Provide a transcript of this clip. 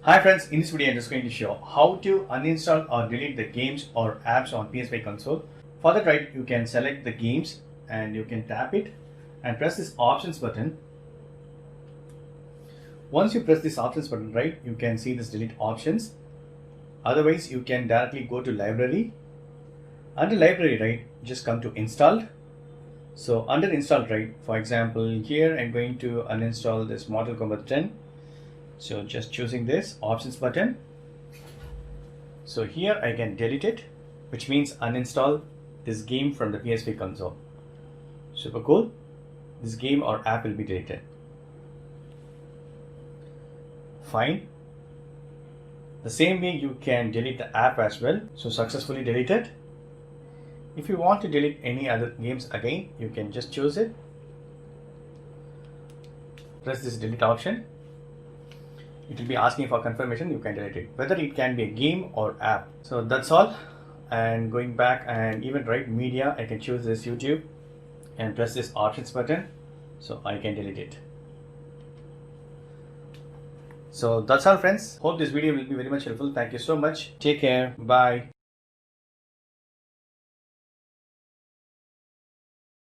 Hi friends, in this video I'm just going to show how to uninstall or delete the games or apps on PS5 console. For that, right, you can select the games and you can tap it and press this options button. Once you press this options button, right, you can see this delete options. Otherwise, you can directly go to library. Under library, right, just come to installed. So under installed, right, for example, here I'm going to uninstall this Mortal Kombat 10. So just choosing this options button. So here I can delete it, which means uninstall this game from the PS5 console. Super cool. This game or app will be deleted. Fine. The same way you can delete the app as well. So successfully deleted. If you want to delete any other games again, you can just choose it. Press this delete option. It will be asking for confirmation. You can delete it, whether it can be a game or app. So that's all. And going back and even right media, I can choose this YouTube and press this options button, so I can delete it. So that's all friends. Hope this video will be very much helpful. Thank you so much. Take care. Bye.